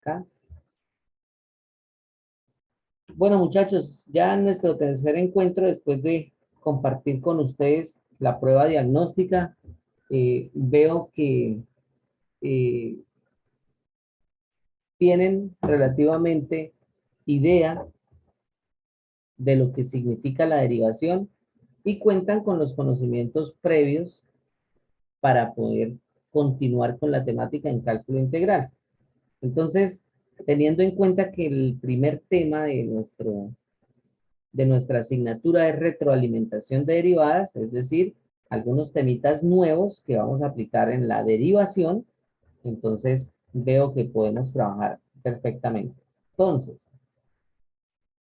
acá. Bueno, muchachos, ya en nuestro tercer encuentro, después de compartir con ustedes la prueba diagnóstica, veo que eh, tienen relativamente idea de lo que significa la derivación y cuentan con los conocimientos previos para poder continuar con la temática en cálculo integral. Entonces, teniendo en cuenta que el primer tema de nuestra asignatura es retroalimentación de derivadas, es decir, algunos temitas nuevos que vamos a aplicar en la derivación, entonces veo que podemos trabajar perfectamente. Entonces,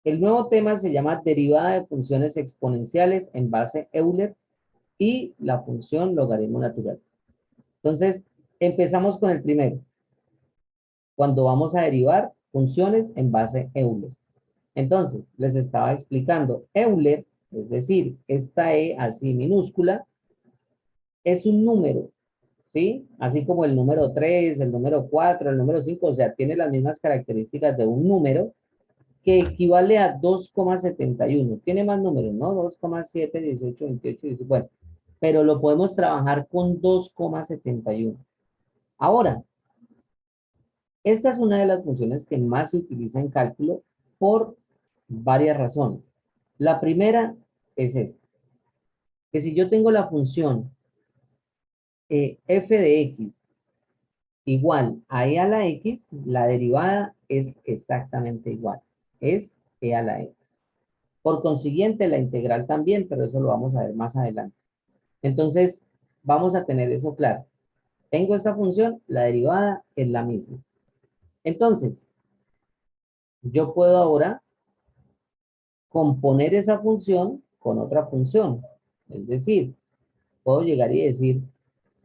el nuevo tema se llama derivada de funciones exponenciales en base Euler y la función logaritmo natural. Entonces, empezamos con el primero. Cuando vamos a derivar funciones en base Euler. Entonces, les estaba explicando, Euler, es decir, esta E así minúscula, es un número, ¿sí? Así como el número 3, el número 4, el número 5, o sea, tiene las mismas características de un número que equivale a 2,71. Tiene más números, ¿no? 2,7, 18, 28, 18, bueno, pero lo podemos trabajar con 2,71. Ahora, esta es una de las funciones que más se utiliza en cálculo por varias razones. La primera es esta, que si yo tengo la función f de x igual a e a la x, la derivada es exactamente igual, es e a la x. Por consiguiente, la integral también, pero eso lo vamos a ver más adelante. Entonces, vamos a tener eso claro. Tengo esta función, la derivada es la misma. Entonces, yo puedo ahora componer esa función con otra función. Es decir, puedo llegar y decir,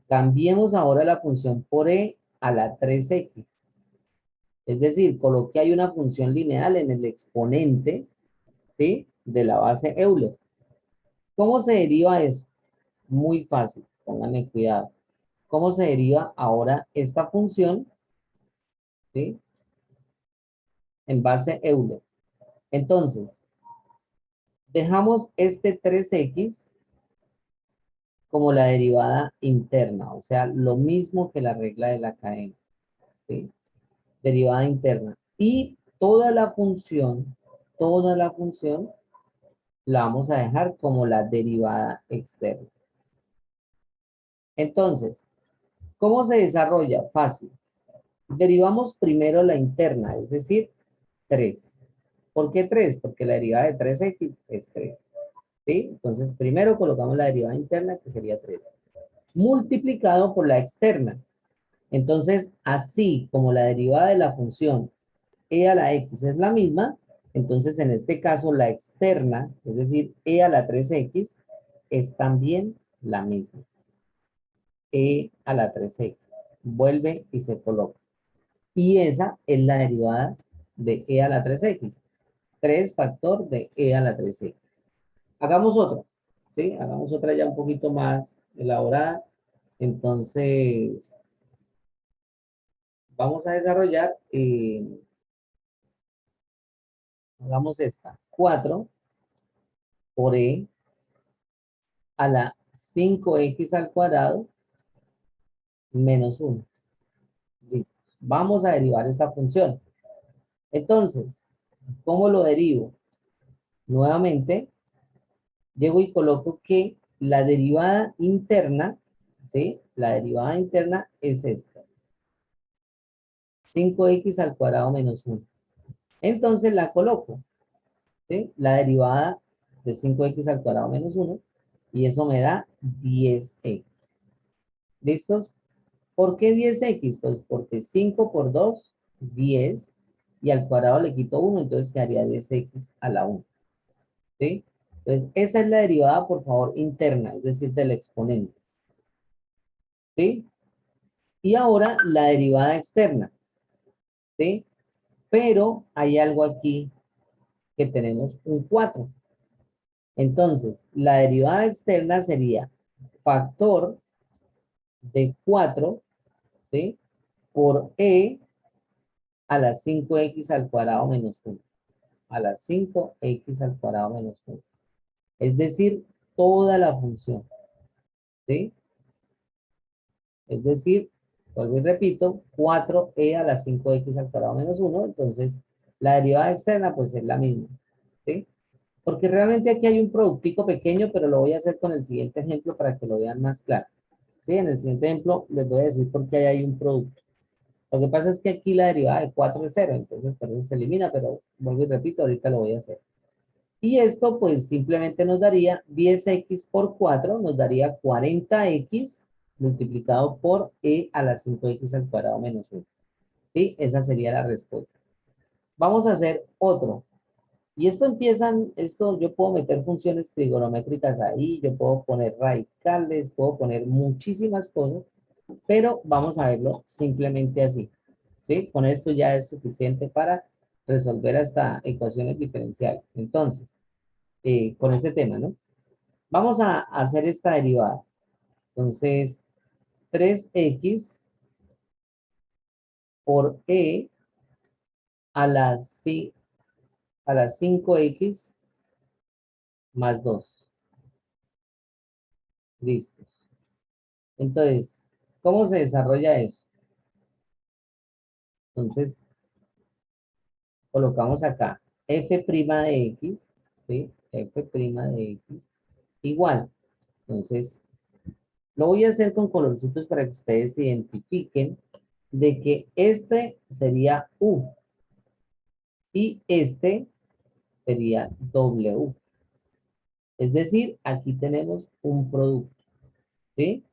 cambiemos ahora la función por e a la 3x. Es decir, coloqué ahí una función lineal en el exponente, ¿sí? De la base Euler. ¿Cómo se deriva eso? Muy fácil, pónganme cuidado. ¿Cómo se deriva ahora esta función, ¿sí? En base Euler. Entonces, dejamos este 3x como la derivada interna, o sea, lo mismo que la regla de la cadena, ¿sí? Derivada interna. Y toda la función, la vamos a dejar como la derivada externa. Entonces, ¿cómo se desarrolla? Fácil. Derivamos primero la interna, es decir, 3. ¿Por qué 3? Porque la derivada de 3x es 3. ¿Sí? Entonces, primero colocamos la derivada interna, que sería 3. Multiplicado por la externa. Entonces, así como la derivada de la función e a la x es la misma, entonces en este caso la externa, es decir, e a la 3x, es también la misma. E a la 3x. Vuelve y se coloca. Y esa es la derivada de e a la 3x. 3 factor de e a la 3x. Hagamos otra, ¿sí? Hagamos otra ya un poquito más elaborada. Entonces, vamos a desarrollar, hagamos esta. 4 por e a la 5x al cuadrado menos 1. Listo. Vamos a derivar esta función. Entonces, ¿cómo lo derivo? Nuevamente, llego y coloco que la derivada interna, ¿sí? La derivada interna es esta. 5x al cuadrado menos 1. Entonces la coloco, ¿sí? La derivada de 5x al cuadrado menos 1, y eso me da 10x. ¿Listos? ¿Por qué 10x? Pues porque 5 por 2, 10, y al cuadrado le quito 1, entonces quedaría 10x a la 1. ¿Sí? Entonces, esa es la derivada, por favor, interna, es decir, del exponente. ¿Sí? Y ahora la derivada externa. ¿Sí? Pero hay algo aquí que tenemos un 4. Entonces, la derivada externa sería factor de 4, ¿sí? Por e a la 5x al cuadrado menos 1. A la 5x al cuadrado menos 1. Es decir, toda la función. ¿Sí? Es decir, vuelvo y repito, 4e a la 5x al cuadrado menos 1. Entonces, la derivada externa pues es la misma. ¿Sí? Porque realmente aquí hay un productico pequeño, pero lo voy a hacer con el siguiente ejemplo para que lo vean más claro. ¿Sí? En el siguiente ejemplo les voy a decir por qué ahí hay un producto. Lo que pasa es que aquí la derivada de 4 es 0, entonces por eso se elimina, pero vuelvo y repito, ahorita lo voy a hacer. Y esto pues simplemente nos daría 10x por 4, nos daría 40x multiplicado por e a la 5x al cuadrado menos 1. ¿Sí? Esa sería la respuesta. Vamos a hacer otro. Y esto yo puedo meter funciones trigonométricas ahí, yo puedo poner radicales, puedo poner muchísimas cosas, pero vamos a verlo simplemente así. ¿Sí? Con esto ya es suficiente para resolver hasta ecuaciones diferenciales. Entonces, con este tema, ¿no? Vamos a hacer esta derivada. Entonces, 3x por e a la, a la 5x más 2. Listos. Entonces, ¿cómo se desarrolla eso? Entonces, colocamos acá f' de x, ¿sí? F' de x igual. Entonces, lo voy a hacer con colorcitos para que ustedes identifiquen de que este sería u y este sería w. Es decir, aquí tenemos un producto, ¿sí?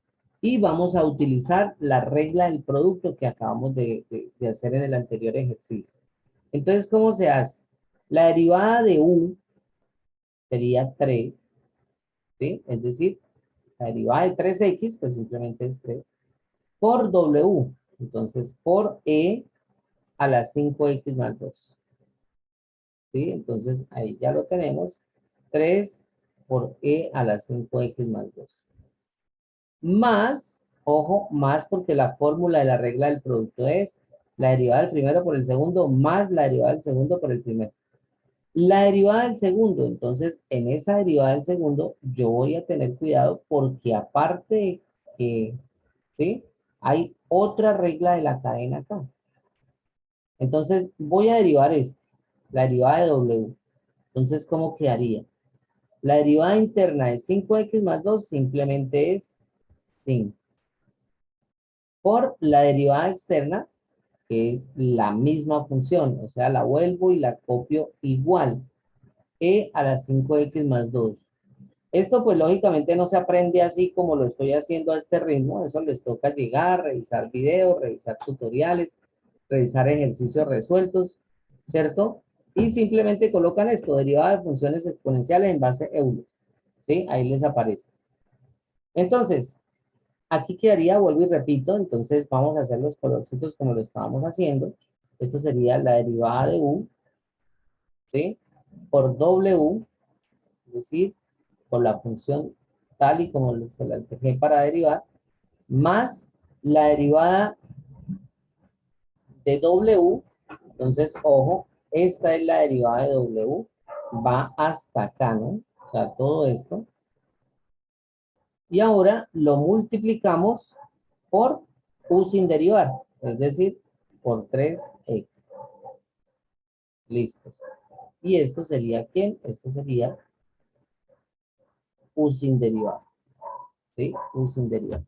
Y vamos a utilizar la regla del producto que acabamos de hacer en el anterior ejercicio. Entonces, ¿cómo se hace? La derivada de u sería 3, ¿sí? Es decir, la derivada de 3x, pues simplemente es 3, por w. Entonces, por e a la 5x más 2. ¿Sí? Entonces, ahí ya lo tenemos. 3 por e a la 5x más 2. Más, ojo, más porque la fórmula de la regla del producto es la derivada del primero por el segundo más la derivada del segundo por el primero. La derivada del segundo, entonces, en esa derivada del segundo, yo voy a tener cuidado porque aparte de que, ¿sí? Hay otra regla de la cadena acá. Entonces, voy a derivar la derivada de w. Entonces, ¿cómo quedaría? La derivada interna de 5x más 2 simplemente es 5. Por la derivada externa, que es la misma función, o sea, la vuelvo y la copio igual. E a la 5x más 2. Esto pues lógicamente no se aprende así como lo estoy haciendo a este ritmo, eso les toca llegar, revisar videos, revisar tutoriales, revisar ejercicios resueltos, ¿cierto? Y simplemente colocan esto, derivada de funciones exponenciales en base euler, ¿sí? Ahí les aparece. Entonces, aquí quedaría, vuelvo y repito, entonces vamos a hacer los colorcitos como lo estábamos haciendo. Esto sería la derivada de u, ¿sí? Por w, es decir, por la función tal y como se la dejé para derivar, más la derivada de w. Entonces, ojo, esta es la derivada de w, va hasta acá, ¿no? O sea, todo esto. Y ahora lo multiplicamos por u sin derivar, es decir, por 3x. Listo. ¿Y esto sería quién? Esto sería u sin derivar. ¿Sí? U sin derivar.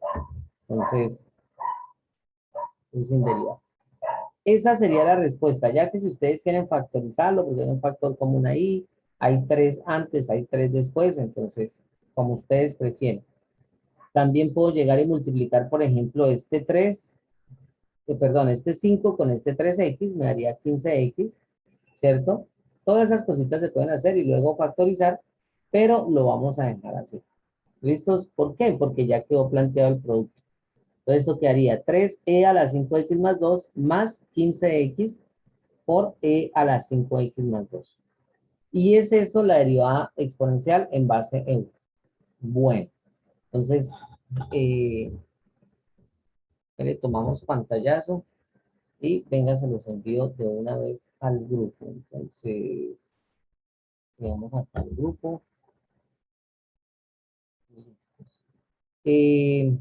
Entonces, u sin derivar. Esa sería la respuesta, ya que si ustedes quieren factorizarlo, pues hay un factor común ahí, hay 3 antes, hay 3 después, entonces, como ustedes prefieren. También puedo llegar y multiplicar, por ejemplo, este 3, perdón, este 5 con este 3x, me daría 15x, ¿cierto? Todas esas cositas se pueden hacer y luego factorizar, pero lo vamos a dejar así. ¿Listos? ¿Por qué? Porque ya quedó planteado el producto. Entonces esto quedaría 3e a la 5x más 2 más 15x por e a la 5x más 2. Y es eso la derivada exponencial en base euler. Bueno, entonces, le tomamos pantallazo. Y venga, se los envío de una vez al grupo. Entonces, vamos acá al grupo. Listo. Eh,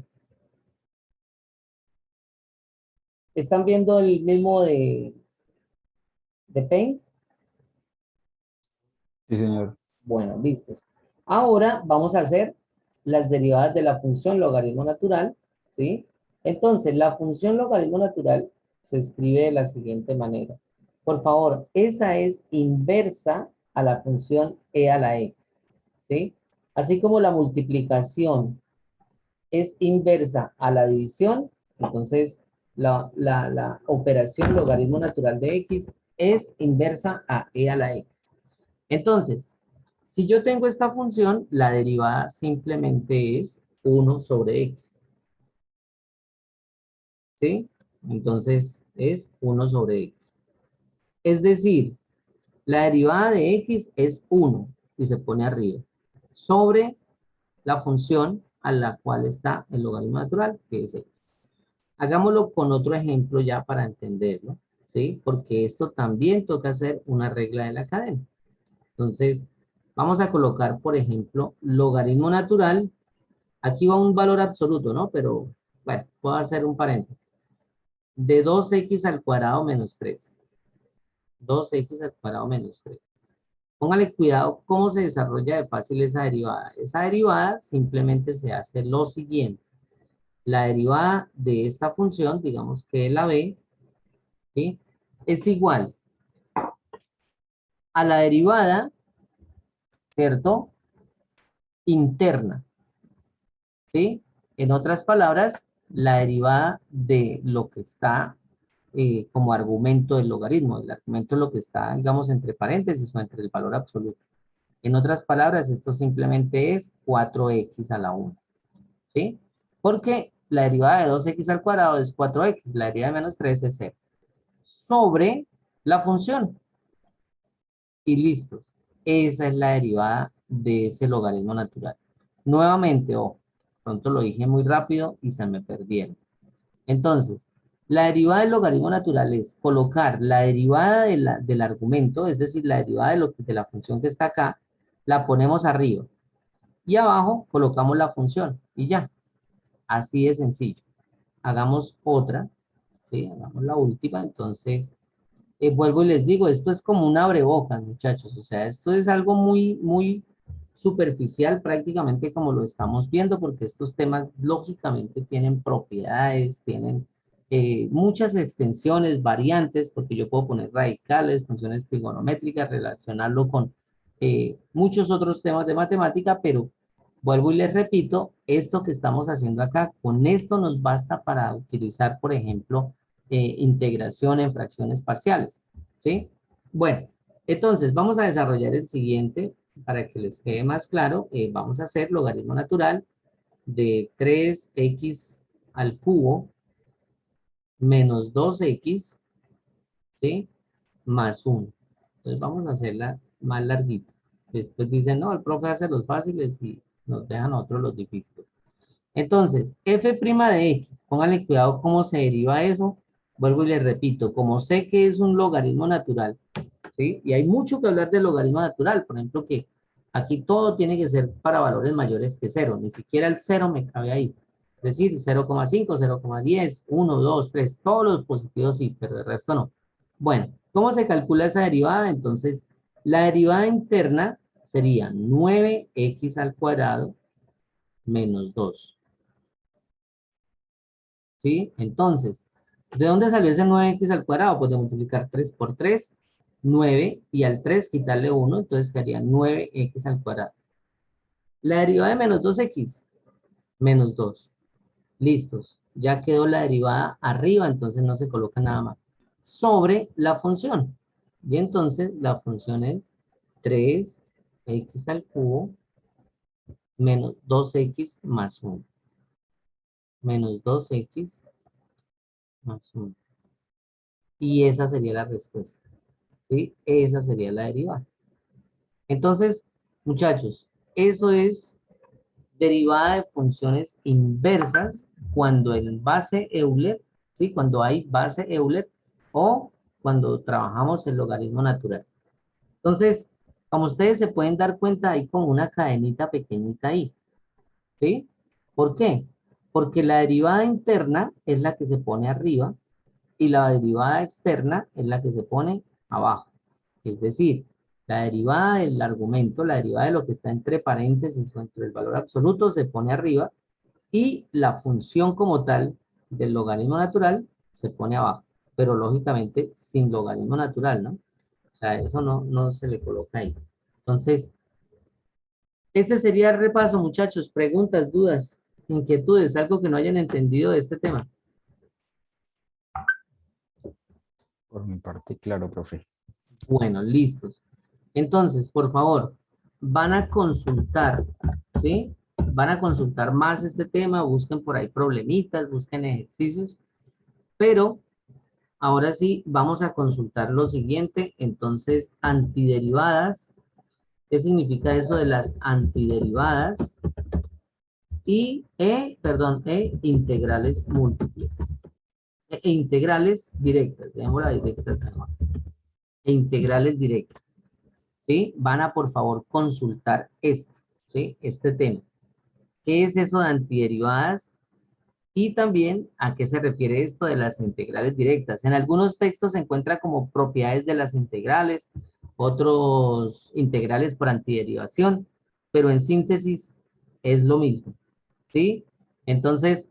¿Están viendo el mismo de Paint? Sí, señor. Bueno, listo. Ahora vamos a hacer las derivadas de la función logaritmo natural, ¿sí? Entonces, la función logaritmo natural se escribe de la siguiente manera. Por favor, esa es inversa a la función e a la x, ¿sí? Así como la multiplicación es inversa a la división, entonces la operación logaritmo natural de x es inversa a e a la x. Entonces, si yo tengo esta función, la derivada simplemente es 1 sobre x, ¿sí? Entonces, es 1 sobre x. Es decir, la derivada de x es 1 y se pone arriba, sobre la función a la cual está el logaritmo natural, que es x. Hagámoslo con otro ejemplo ya para entenderlo, ¿sí? Porque esto también toca hacer una regla de la cadena. Entonces, vamos a colocar, por ejemplo, logaritmo natural. Aquí va un valor absoluto, ¿no? Pero, bueno, puedo hacer un paréntesis. De 2x al cuadrado menos 3. 2x al cuadrado menos 3. Póngale cuidado cómo se desarrolla de fácil esa derivada. Esa derivada simplemente se hace lo siguiente. La derivada de esta función, digamos que es la b, ¿sí? Es igual a la derivada, ¿cierto? Interna, ¿sí? En otras palabras, la derivada de lo que está como argumento del logaritmo. El argumento es lo que está, digamos, entre paréntesis o entre el valor absoluto. En otras palabras, esto simplemente es 4x a la 1, ¿sí? Porque la derivada de 2x al cuadrado es 4x, la derivada de menos 3 es 0. Sobre la función. Y listo. Esa es la derivada de ese logaritmo natural. Nuevamente, ojo, pronto lo dije muy rápido y se me perdieron. Entonces, la derivada del logaritmo natural es colocar la derivada del argumento, es decir, la derivada de la función que está acá, la ponemos arriba. Y abajo colocamos la función y ya. Así de sencillo. Hagamos otra, ¿sí? Hagamos la última. Entonces, vuelvo y les digo, esto es como un abrebocas, muchachos. O sea, esto es algo muy, muy superficial prácticamente como lo estamos viendo, porque estos temas lógicamente tienen propiedades, tienen muchas extensiones, variantes, porque yo puedo poner radicales, funciones trigonométricas, relacionarlo con muchos otros temas de matemática, pero vuelvo y les repito, esto que estamos haciendo acá, con esto nos basta para utilizar, por ejemplo, integración en fracciones parciales, ¿sí? Bueno, entonces vamos a desarrollar el siguiente para que les quede más claro. Vamos a hacer logaritmo natural de 3x al cubo menos 2x, ¿sí? Más 1. Entonces vamos a hacerla más larguita. Después dicen, no, el profe hace los fáciles y nos dejan a otros los difíciles. Entonces, f' de x, pónganle cuidado cómo se deriva eso. Vuelvo y les repito, como sé que es un logaritmo natural, ¿sí? Y hay mucho que hablar del logaritmo natural, por ejemplo, que aquí todo tiene que ser para valores mayores que cero, ni siquiera el cero me cabe ahí. Es decir, 0,5, 0,10, 1, 2, 3, todos los positivos sí, pero el resto no. Bueno, ¿cómo se calcula esa derivada? Entonces, la derivada interna sería 9x al cuadrado menos 2. ¿Sí? Entonces, ¿de dónde salió ese 9x al cuadrado? Pues de multiplicar 3 por 3, 9, y al 3 quitarle 1, entonces quedaría 9x al cuadrado. La derivada de menos 2x, menos 2. Listos. Ya quedó la derivada arriba, entonces no se coloca nada más. Sobre la función. Y entonces la función es 3x al cubo menos 2x más 1. Menos 2x más 1. Y esa sería la respuesta. ¿Sí? Esa sería la derivada. Entonces, muchachos, eso es derivada de funciones inversas cuando el base Euler, ¿sí? Cuando hay base Euler o cuando trabajamos el logaritmo natural. Entonces, como ustedes se pueden dar cuenta, hay como una cadenita pequeñita ahí, ¿sí? ¿Por qué? Porque la derivada interna es la que se pone arriba y la derivada externa es la que se pone abajo. Es decir, la derivada del argumento, la derivada de lo que está entre paréntesis o entre el valor absoluto se pone arriba y la función como tal del logaritmo natural se pone abajo, pero lógicamente sin logaritmo natural, ¿no? O sea, eso no se le coloca ahí. Entonces, ese sería el repaso, muchachos. Preguntas, dudas, inquietudes, algo que no hayan entendido de este tema. Por mi parte, claro, profe. Bueno, listos. Entonces, por favor, van a consultar, ¿sí? Van a consultar más este tema, busquen por ahí problemitas, busquen ejercicios, pero ahora sí vamos a consultar lo siguiente. Entonces, antiderivadas, ¿qué significa eso de las antiderivadas? Integrales múltiples. E integrales directas, dejémosla directa acá, e integrales directas. ¿Sí? Van a, por favor, consultar esto, ¿sí? Este tema. ¿Qué es eso de antiderivadas? Y también, ¿a qué se refiere esto de las integrales directas? En algunos textos se encuentra como propiedades de las integrales, otros integrales por antiderivación, pero en síntesis es lo mismo, ¿sí? Entonces,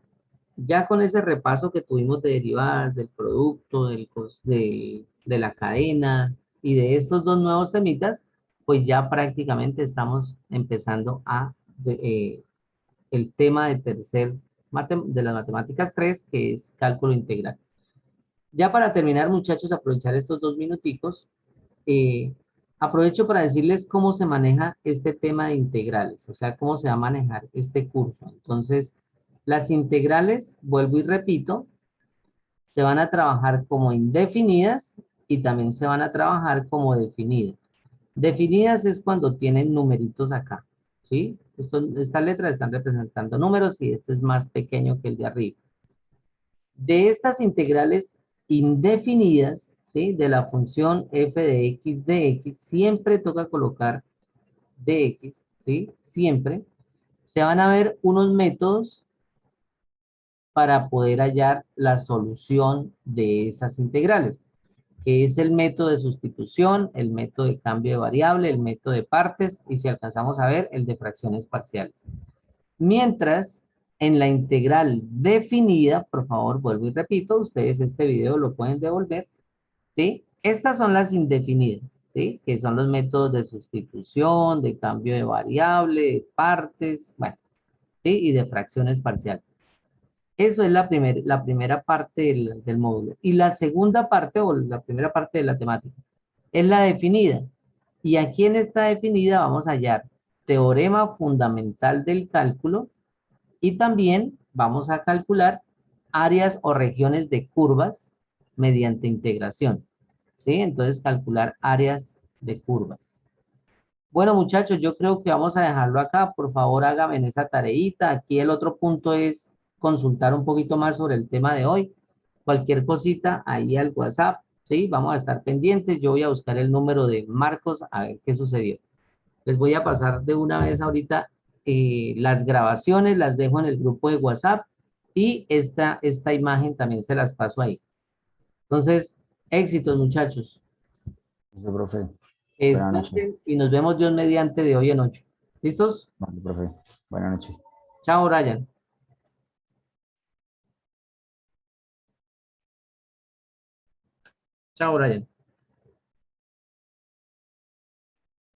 ya con ese repaso que tuvimos de derivadas, del producto, de la cadena y de estos dos nuevos temitas, pues ya prácticamente estamos empezando el tema de de las matemáticas 3 que es cálculo integral. Ya para terminar, muchachos, aprovechar estos 2 minuticos, eh, aprovecho para decirles cómo se maneja este tema de integrales, o sea, cómo se va a manejar este curso. Entonces, las integrales, vuelvo y repito, se van a trabajar como indefinidas y también se van a trabajar como definidas. Definidas es cuando tienen numeritos acá, ¿sí? Estas letras están representando números y este es más pequeño que el de arriba. De estas integrales indefinidas, ¿sí? De la función f de x, siempre toca colocar dx, ¿sí? Siempre. Se van a ver unos métodos para poder hallar la solución de esas integrales, que es el método de sustitución, el método de cambio de variable, el método de partes y si alcanzamos a ver, el de fracciones parciales. Mientras, en la integral definida, por favor, vuelvo y repito, ustedes este video lo pueden devolver, ¿sí? Estas son las indefinidas, ¿sí? Que son los métodos de sustitución, de cambio de variable, de partes, bueno, ¿sí? Y de fracciones parciales. Eso es la primera parte del módulo. Y la segunda parte, o la primera parte de la temática, es la definida. Y aquí en esta definida vamos a hallar teorema fundamental del cálculo y también vamos a calcular áreas o regiones de curvas mediante integración. ¿Sí? Entonces calcular áreas de curvas. Bueno, muchachos, yo creo que vamos a dejarlo acá. Por favor, háganme en esa tareita. Aquí el otro punto es consultar un poquito más sobre el tema de hoy. Cualquier cosita, ahí al WhatsApp, ¿sí? Vamos a estar pendientes. Yo voy a buscar el número de Marcos a ver qué sucedió. Les voy a pasar de una vez ahorita las grabaciones, las dejo en el grupo de WhatsApp y esta imagen también se las paso ahí. Entonces, éxitos, muchachos. Listo, profe. Buenas noches. Descansen y nos vemos Dios mediante de hoy en 8. ¿Listos? Vale, profe. Buenas noches. Chao, Brian. Chao, Brian.